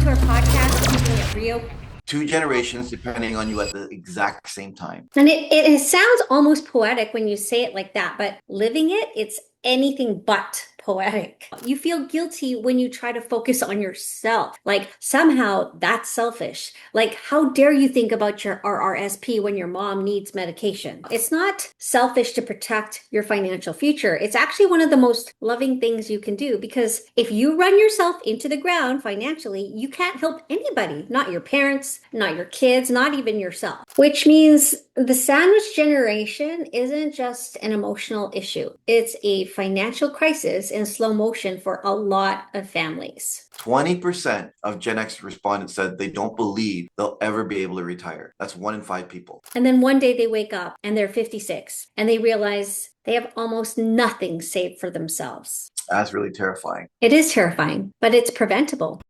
to our podcast, Keeping It Real. Two generations depending on you at the exact same time. And it sounds almost poetic when you say it like that, but living it, it's anything but poetic. You feel guilty when you try to focus on yourself. Like somehow that's selfish. Like how dare you think about your RRSP when your mom needs medication? It's not selfish to protect your financial future. It's actually one of the most loving things you can do, because if you run yourself into the ground financially, you can't help anybody, not your parents, not your kids, not even yourself. Which means the sandwich generation isn't just an emotional issue. It's a financial crisis in slow motion for a lot of families. 20% of Gen X respondents said they don't believe they'll ever be able to retire. That's 1 in 5 people. And then one day they wake up and they're 56 and they realize they have almost nothing saved for themselves. That's really terrifying. It is terrifying, but it's preventable.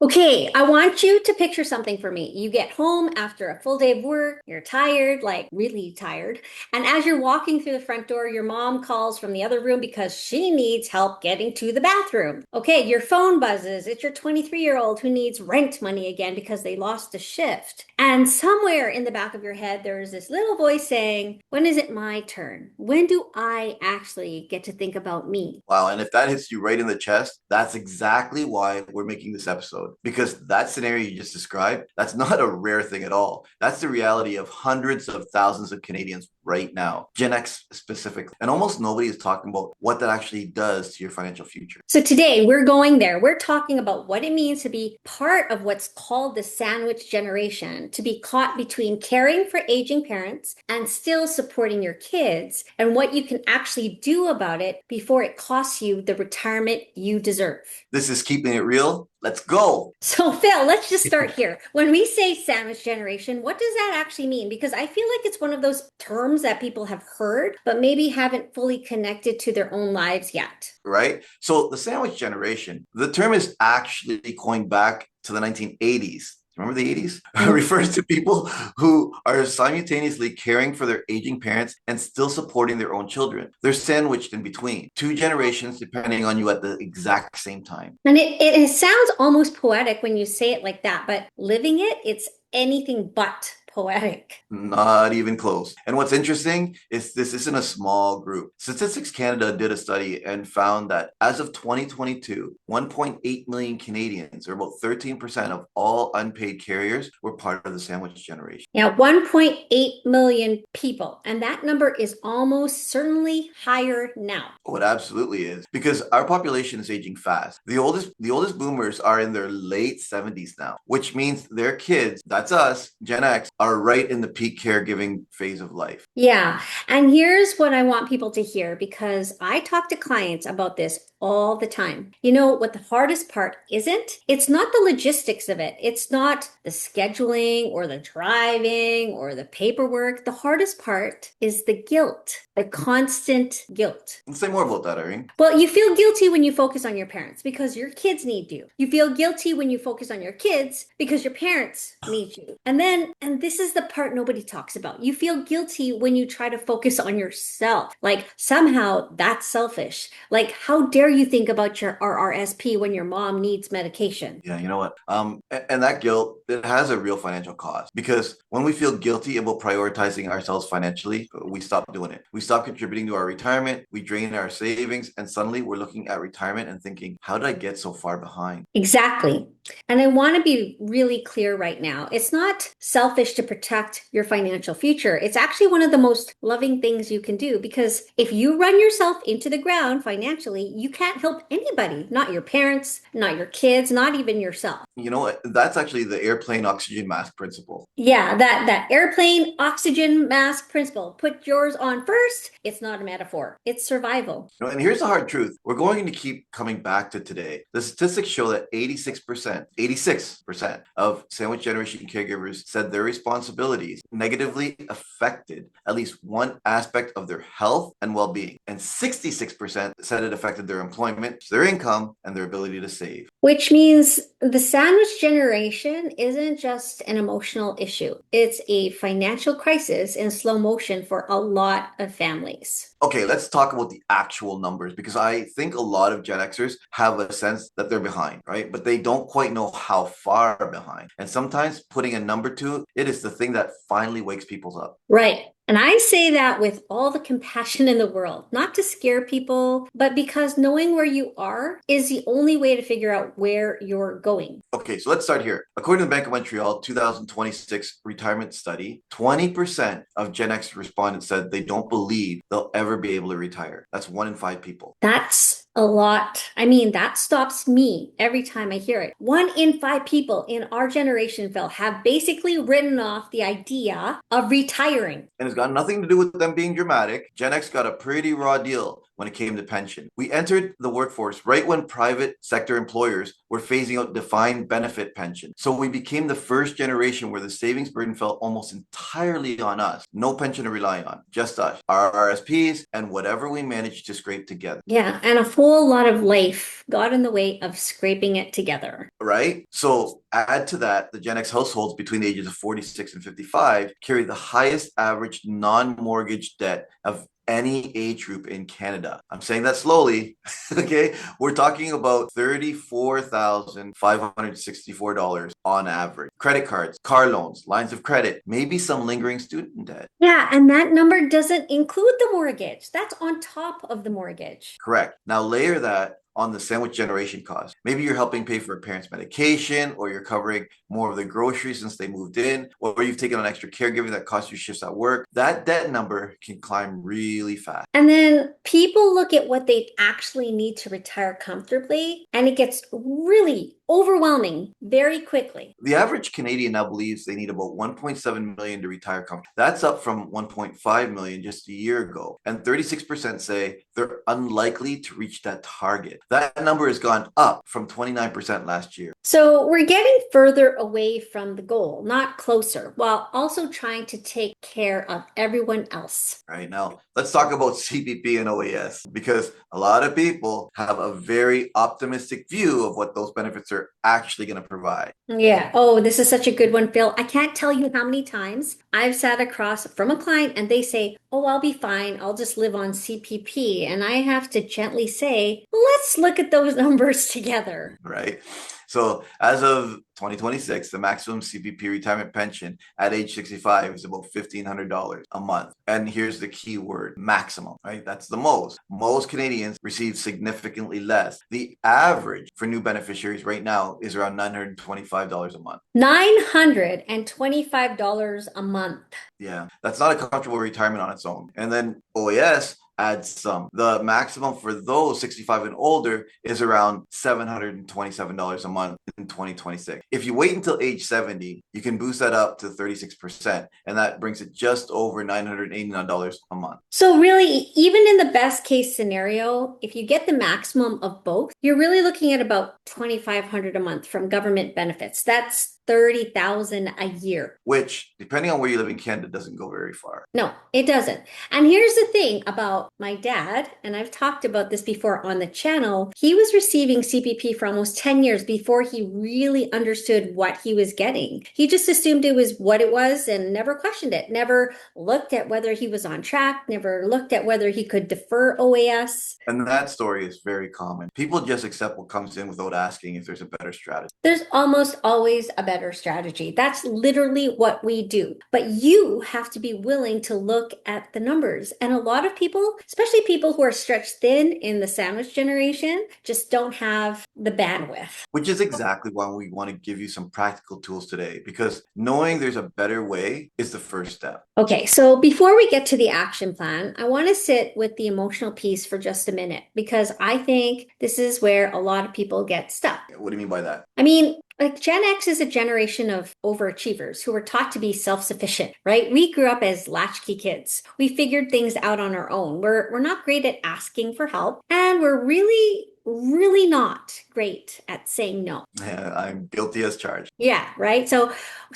Okay, I want you to picture something for me. You get home after a full day of work, you're tired, like really tired. And as you're walking through the front door, your mom calls from the other room because she needs help getting to the bathroom. Okay, your phone buzzes. It's your 23-year-old who needs rent money again because they lost a shift. And somewhere in the back of your head, there's this little voice saying, when is it my turn? When do I actually get to think about me? Wow, and if that hits you right in the chest, that's exactly why we're making this episode. Because that scenario you just described, that's not a rare thing at all. That's the reality of hundreds of thousands of Canadians right now, Gen X specifically. And almost nobody is talking about what that actually does to your financial future. So today we're going there. We're talking about what it means to be part of what's called the sandwich generation, to be caught between caring for aging parents and still supporting your kids, and what you can actually do about it before it costs you the retirement you deserve. This is Keeping It Real. Let's go. So Phil, let's just start here. When we say sandwich generation, what does that actually mean? Because I feel like it's one of those terms that people have heard, but maybe haven't fully connected to their own lives yet. Right? So the sandwich generation, the term is actually coined back to the 1980s. Remember the 80s? Refers to people who are simultaneously caring for their aging parents and still supporting their own children. They're sandwiched in between. Two generations depending on you at the exact same time. And it sounds almost poetic when you say it like that, but living it, it's anything but poetic. Not even close. And what's interesting is this isn't a small group. Statistics Canada did a study and found that as of 2022, 1.8 million Canadians, or about 13% of all unpaid carriers, were part of the sandwich generation. Now, 1.8 million people, and that number is almost certainly higher now. Oh, it absolutely is, because our population is aging fast. The oldest boomers are in their late 70s now, which means their kids, that's us, Gen X, are right in the peak caregiving phase of life. Yeah. And here's what I want people to hear, because I talk to clients about this all the time. You know what the hardest part isn't? It's not the logistics of it. It's not the scheduling or the driving or the paperwork. The hardest part is the guilt, the constant guilt. Let's say more about that, Irene. Well, you feel guilty when you focus on your parents because your kids need you. You feel guilty when you focus on your kids because your parents need you. And this is the part nobody talks about. You feel guilty when you try to focus on yourself. Like somehow that's selfish. Like how dare you think about your RRSP when your mom needs medication? Yeah, you know what? And that guilt, it has a real financial cost, because when we feel guilty about prioritizing ourselves financially, we stop doing it. We stop contributing to our retirement, we drain our savings, and suddenly we're looking at retirement and thinking, how did I get so far behind? Exactly. And I want to be really clear right now. It's not selfish to protect your financial future. It's actually one of the most loving things you can do, because if you run yourself into the ground financially, you can't help anybody, not your parents, not your kids, not even yourself. You know what? That's actually the airplane oxygen mask principle. Yeah, that airplane oxygen mask principle. Put yours on first. It's not a metaphor. It's survival. You know, and here's the hard truth. We're going to keep coming back to today. The statistics show that 86% of sandwich generation caregivers said their responsibilities negatively affected at least one aspect of their health and well-being. And 66% said it affected their employment, their income, and their ability to save. Which means the sandwich generation isn't just an emotional issue. It's a financial crisis in slow motion for a lot of families. Okay, let's talk about the actual numbers because I think a lot of Gen Xers have a sense that they're behind, right? But they don't quite know how far behind. And sometimes putting a number to it is the thing that finally wakes people up. Right. And I say that with all the compassion in the world, not to scare people, but because knowing where you are is the only way to figure out where you're going. Okay, so let's start here. According to the Bank of Montreal 2026 retirement study, 20% of Gen X respondents said they don't believe they'll ever be able to retire. That's 1 in 5 people. That's a lot. I mean, that stops me every time I hear it. 1 in 5 people in our generation, Phil, have basically written off the idea of retiring. And it's got nothing to do with them being dramatic. Gen X got a pretty raw deal when it came to pension. We entered the workforce right when private sector employers were phasing out defined benefit pension. So we became the first generation where the savings burden fell almost entirely on us. No pension to rely on, just us, our RSPs, and whatever we managed to scrape together. Yeah, and a whole lot of life got in the way of scraping it together. Right? So add to that, the Gen X households between the ages of 46 and 55 carry the highest average non-mortgage debt of any age group in Canada. I'm saying that slowly, okay? We're talking about $34,564 on average. Credit cards, car loans, lines of credit, maybe some lingering student debt. Yeah, and that number doesn't include the mortgage. That's on top of the mortgage. Correct. Now layer that on the sandwich generation cost. Maybe you're helping pay for a parent's medication, or you're covering more of the groceries since they moved in, or you've taken on extra caregiving that costs you shifts at work. That debt number can climb really fast. And then people look at what they actually need to retire comfortably, and it gets really overwhelming very quickly. The average Canadian now believes they need about 1.7 million to retire comfortably. That's up from 1.5 million just a year ago. And 36% say they're unlikely to reach that target. That number has gone up from 29% last year. So we're getting further away from the goal, not closer, while also trying to take care of everyone else. Right now, let's talk about CPP and OAS because a lot of people have a very optimistic view of what those benefits are actually going to provide. Yeah. Oh, this is such a good one, Phil. I can't tell you how many times I've sat across from a client and they say, "Oh, I'll be fine. I'll just live on CPP." And I have to gently say, let's look at those numbers together. Right. So as of 2026, the maximum CPP retirement pension at age 65 is about $1,500 a month. And here's the key word, maximum, right? That's the most. Most Canadians receive significantly less. The average for new beneficiaries right now is around $925 a month. $925 a month. Yeah, that's not a comfortable retirement on its own. And then OAS adds some. The maximum for those 65 and older is around $727 a month in 2026. If you wait until age 70, you can boost that up to 36%, and that brings it just over $989 a month. So really, even in the best case scenario, if you get the maximum of both, you're really looking at about $2,500 a month from government benefits. That's $30,000 a year. Which, depending on where you live in Canada, doesn't go very far. No, it doesn't. And here's the thing about my dad, and I've talked about this before on the channel. He was receiving CPP for almost 10 years before he really understood what he was getting. He just assumed it was what it was and never questioned it, never looked at whether he was on track, never looked at whether he could defer OAS. And that story is very common. People just accept what comes in without asking if there's a better strategy. There's almost always a better strategy. That's literally what we do. But you have to be willing to look at the numbers. And a lot of people, especially people who are stretched thin in the sandwich generation, just don't have the bandwidth. Which is exactly why we want to give you some practical tools today, because knowing there's a better way is the first step. Okay, so before we get to the action plan, I want to sit with the emotional piece for just a minute, because I think this is where a lot of people get stuck. What do you mean by that? I mean, like Gen X is a generation of overachievers who were taught to be self-sufficient, right? We grew up as latchkey kids. We figured things out on our own. We're not great at asking for help, and we're really really not great at saying no. Yeah, I'm guilty as charged. Yeah, right. So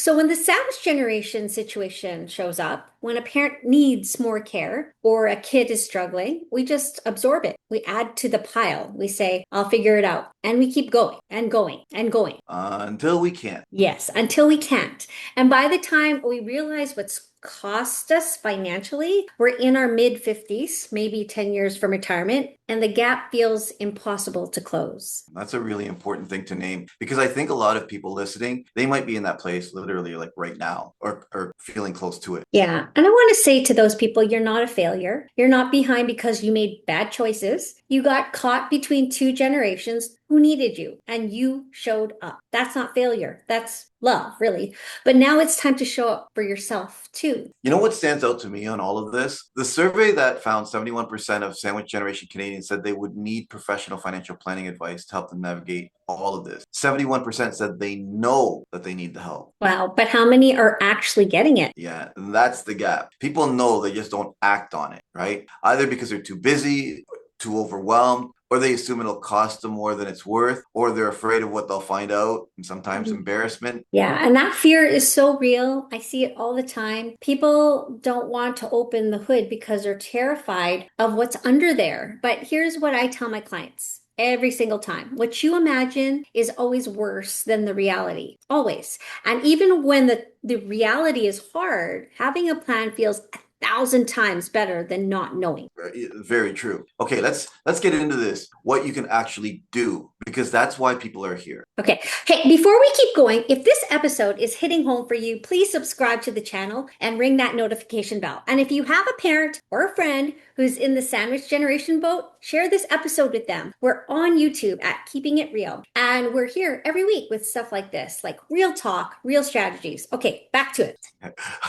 when the sandwich generation situation shows up, when a parent needs more care or a kid is struggling, we just absorb it. We add to the pile. We say, I'll figure it out. And we keep going and going and going. Until we can't. Yes, until we can't. And by the time we realize what's cost us financially, we're in our mid 50s, maybe 10 years from retirement, and the gap feels impossible to close. That's a really important thing to name because I think a lot of people listening, they might be in that place literally like right now or feeling close to it. Yeah. And I want to say to those people, you're not a failure. You're not behind because you made bad choices. You got caught between two generations who needed you and you showed up. That's not failure. That's love, really. But now it's time to show up for yourself too. You know what stands out to me on all of this? The survey that found 71% of sandwich generation Canadians said they would need professional financial planning advice to help them navigate all of this. 71% said they know that they need the help. Wow. But how many are actually getting it? Yeah, and that's the gap. People know, they just don't act on it, right? Either because they're too busy, too overwhelmed, or they assume it'll cost them more than it's worth, or they're afraid of what they'll find out, and sometimes embarrassment. Yeah, and that fear is so real. I see it all the time. People don't want to open the hood because they're terrified of what's under there. But here's what I tell my clients every single time. What you imagine is always worse than the reality, always. And even when the reality is hard, having a plan feels 1,000 times better than not knowing. Very true. Okay, let's get into this. What you can actually do, because that's why people are here. Okay. Hey, before we keep going, if this episode is hitting home for you, please subscribe to the channel and ring that notification bell. And if you have a parent or a friend who's in the sandwich generation boat, share this episode with them. We're on YouTube at Keeping It Real. And we're here every week with stuff like this, like real talk, real strategies. Okay, back to it.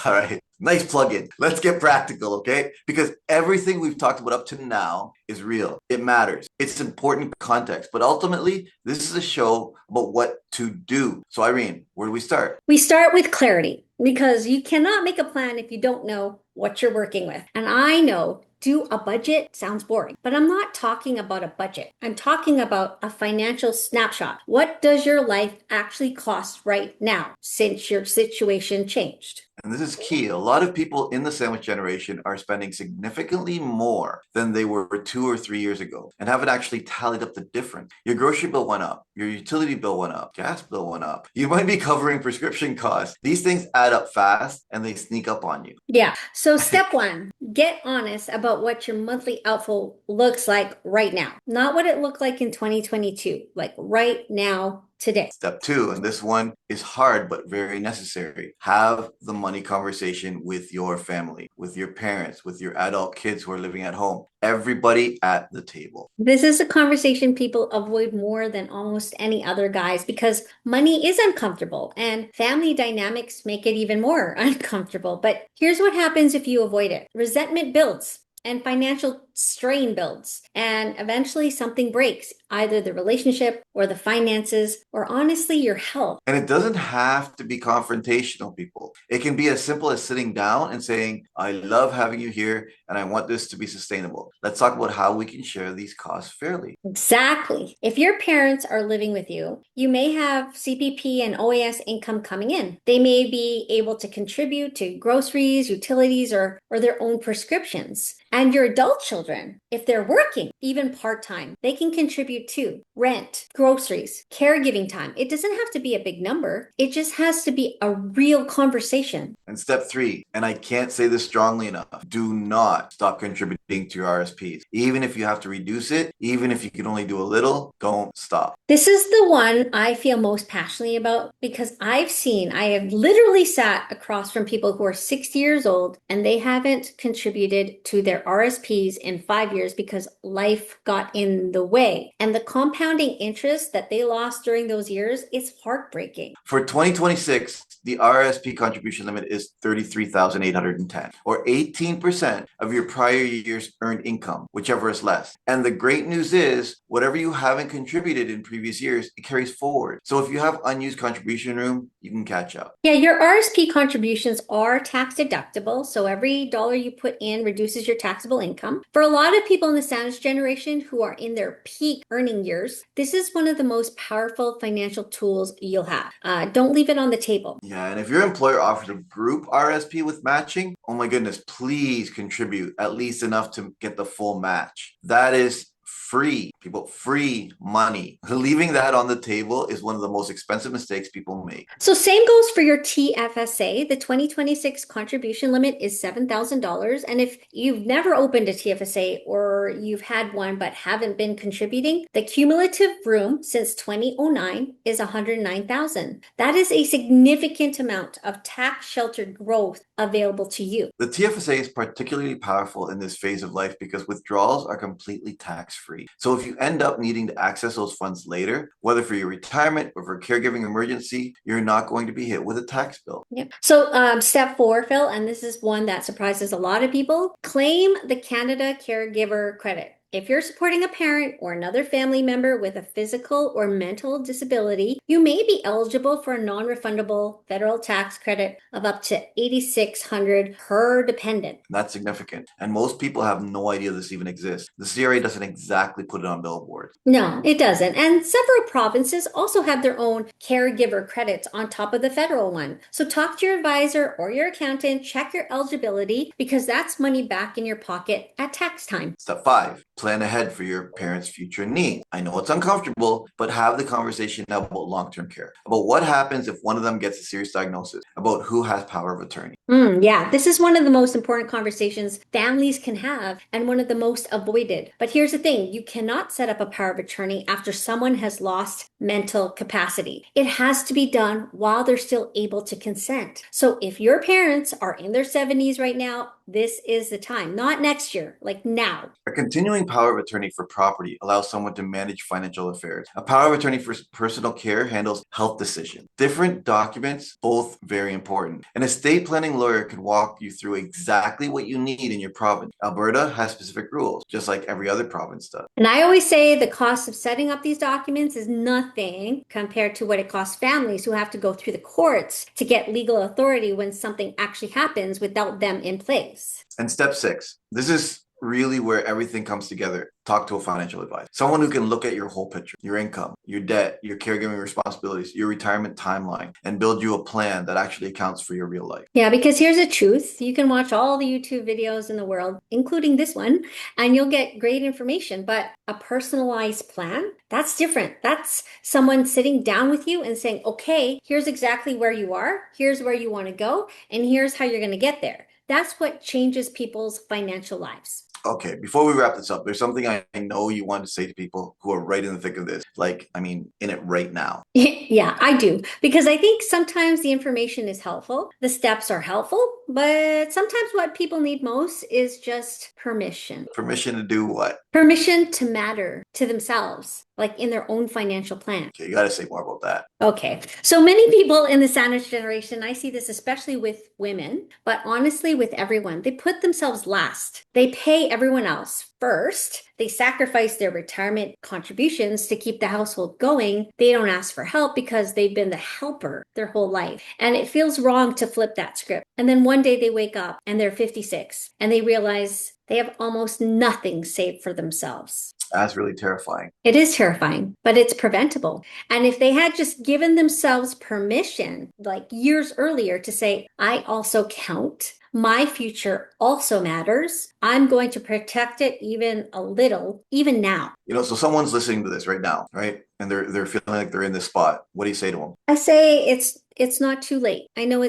All right. Nice plug-in. Let's get practical, okay? Because everything we've talked about up to now is real. It matters. It's important context. But ultimately, this is a show about what to do. So Irene, where do we start? We start with clarity because you cannot make a plan if you don't know what you're working with. And I know do a budget sounds boring, but I'm not talking about a budget. I'm talking about a financial snapshot. What does your life actually cost right now since your situation changed? And this is key. A lot of people in the sandwich generation are spending significantly more than they were 2 or 3 years ago and haven't actually tallied up the difference. Your grocery bill went up. Your utility bill went up. Gas bill went up. You might be covering prescription costs. These things add up fast and they sneak up on you. Yeah. So step one, get honest about what your monthly outflow looks like right now. Not what it looked like in 2022, like right now, today. Step two, and this one is hard but very necessary. Have the money conversation with your family, with your parents, with your adult kids who are living at home. Everybody at the table. This is a conversation people avoid more than almost any other, guys, because money is uncomfortable and family dynamics make it even more uncomfortable. But here's what happens if you avoid it. Resentment builds. And financial strain builds, and eventually something breaks, either the relationship or the finances, or honestly, your health. And it doesn't have to be confrontational, people. It can be as simple as sitting down and saying, I love having you here, and I want this to be sustainable. Let's talk about how we can share these costs fairly. Exactly. If your parents are living with you, you may have CPP and OAS income coming in. They may be able to contribute to groceries, utilities, or their own prescriptions. And your adult children, if they're working, even part-time, they can contribute to rent, groceries, caregiving time. It doesn't have to be a big number. It just has to be a real conversation. And step three, and I can't say this strongly enough, do not stop contributing to your RSPs. Even if you have to reduce it, even if you can only do a little, don't stop. This is the one I feel most passionately about because I have literally sat across from people who are 60 years old and they haven't contributed to their RSPs in 5 years because life got in the way. And the compounding interest that they lost during those years is heartbreaking. For 2026, the RSP contribution limit is $33,810, or 18% of your prior year's earned income, whichever is less. And the great news is, whatever you haven't contributed in previous years, it carries forward. So if you have unused contribution room, you can catch up. Yeah, your RSP contributions are tax deductible. So every dollar you put in reduces your taxable income. For a lot of people in the sandwich generation who are in their peak earning years, this is one of the most powerful financial tools you'll have. Don't leave it on the table. Yeah, and if your employer offers a group RSP with matching, oh my goodness, please contribute at least enough to get the full match. That is free, people, free money. Leaving that on the table is one of the most expensive mistakes people make. So same goes for your TFSA. The 2026 contribution limit is $7,000. And if you've never opened a TFSA or you've had one but haven't been contributing, the cumulative room since 2009 is 109,000. That is a significant amount of tax sheltered growth available to you. The TFSA is particularly powerful in this phase of life because withdrawals are completely tax-free. So if you end up needing to access those funds later, whether for your retirement or for a caregiving emergency, you're not going to be hit with a tax bill. Yep. So step 4, Phil, and this is one that surprises a lot of people, claim the Canada Caregiver credit. If you're supporting a parent or another family member with a physical or mental disability, you may be eligible for a non-refundable federal tax credit of up to $8,600 per dependent. That's significant. And most people have no idea this even exists. The CRA doesn't exactly put it on billboards. No, it doesn't. And several provinces also have their own caregiver credits on top of the federal one. So talk to your advisor or your accountant, check your eligibility, because that's money back in your pocket at tax time. Step 5, plan ahead for your parents' future needs. I know it's uncomfortable, but have the conversation now about long-term care, about what happens if one of them gets a serious diagnosis, about who has power of attorney. Yeah, this is one of the most important conversations families can have and one of the most avoided. But here's the thing, you cannot set up a power of attorney after someone has lost mental capacity. It has to be done while they're still able to consent. So if your parents are in their 70s right now, this is the time, not next year, like now. A continuing power of attorney for property allows someone to manage financial affairs. A power of attorney for personal care handles health decisions. Different documents, both very important. An estate planning lawyer can walk you through exactly what you need in your province. Alberta has specific rules, just like every other province does. And I always say the cost of setting up these documents is nothing compared to what it costs families who have to go through the courts to get legal authority when something actually happens without them in place. And step 6, this is really where everything comes together. Talk to a financial advisor, someone who can look at your whole picture, your income, your debt, your caregiving responsibilities, your retirement timeline, and build you a plan that actually accounts for your real life. Yeah, because here's the truth. You can watch all the YouTube videos in the world, including this one, and you'll get great information. But a personalized plan, that's different. That's someone sitting down with you and saying, okay, here's exactly where you are, here's where you want to go, and here's how you're going to get there. That's what changes people's financial lives. Okay, before we wrap this up, there's something I know you want to say to people who are right in the thick of this, like, I mean, in it right now. Yeah, I do. Because I think sometimes the information is helpful, the steps are helpful, but sometimes what people need most is just permission. Permission to do what? Permission to matter to themselves, like in their own financial plan. Okay, you got to say more about that. Okay, so many people in the sandwich generation, I see this especially with women, but honestly with everyone, they put themselves last. They pay everyone else first. They sacrifice their retirement contributions to keep the household going. They don't ask for help because they've been the helper their whole life. And it feels wrong to flip that script. And then one day they wake up and they're 56 and they realize they have almost nothing saved for themselves. That's really terrifying. It is terrifying, but it's preventable. And if they had just given themselves permission, like years earlier, to say, I also count, my future also matters, I'm going to protect it even a little, even now. You know, so someone's listening to this right now, right? And they're feeling like they're in this spot. What do you say to them? I say it's not too late. I know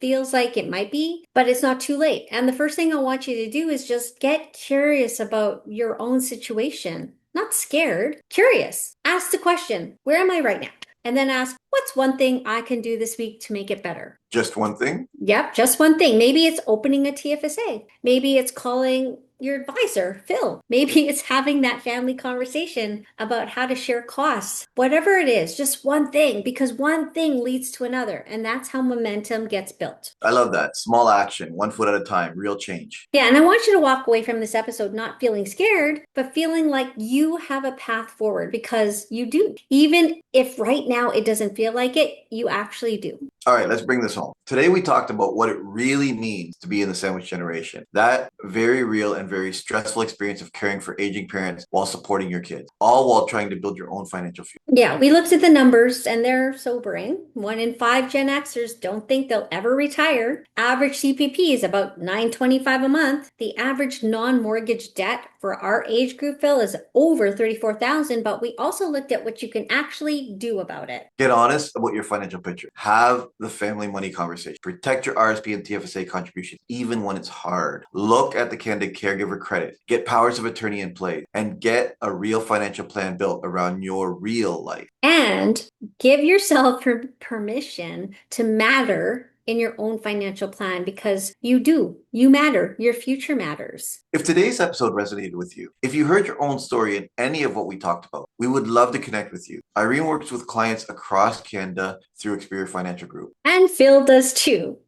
feels like it might be, but it's not too late. And the first thing I want you to do is just get curious about your own situation. Not scared, curious. Ask the question, where am I right now? And then ask, what's one thing I can do this week to make it better? Just one thing? Yep, just one thing. Maybe it's opening a TFSA. Maybe it's calling your advisor, Phil. Maybe it's having that family conversation about how to share costs. Whatever it is, just one thing, because one thing leads to another. And that's how momentum gets built. I love that. Small action, 1 foot at a time, real change. Yeah, and I want you to walk away from this episode not feeling scared, but feeling like you have a path forward, because you do. Even if right now it doesn't feel like it, you actually do. All right, let's bring this home. Today we talked about what it really means to be in the sandwich generation. That very real and very stressful experience of caring for aging parents while supporting your kids, all while trying to build your own financial future. Yeah, we looked at the numbers and they're sobering. 1 in 5 Gen Xers don't think they'll ever retire. Average CPP is about $925 a month. The average non-mortgage debt for our age group, Phil, is over 34,000, but we also looked at what you can actually do about it. Get honest about your financial picture. Have the family money conversation. Protect your RSP and TFSA contributions, even when it's hard. Look at the candid caregiver credit. Get powers of attorney in place and get a real financial plan built around your real life. And give yourself permission to matter in your own financial plan because you do. You matter. Your future matters. If today's episode resonated with you, if you heard your own story in any of what we talked about, we would love to connect with you. Irene works with clients across Canada through Experior Financial Group. And Phil does too.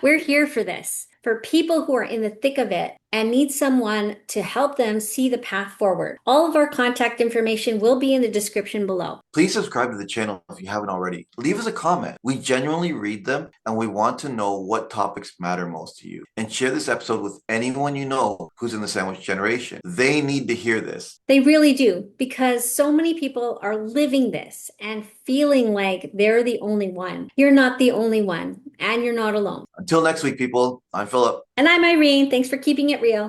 We're here for this, for people who are in the thick of it and need someone to help them see the path forward. All of our contact information will be in the description below. Please subscribe to the channel if you haven't already. Leave us a comment. We genuinely read them and we want to know what topics matter most to you. And share this episode with anyone you know who's in the sandwich generation. They need to hear this. They really do, because so many people are living this and feeling like they're the only one. You're not the only one, and you're not alone. Until next week, people, I'm Philip. And I'm Irene. Thanks for keeping it real.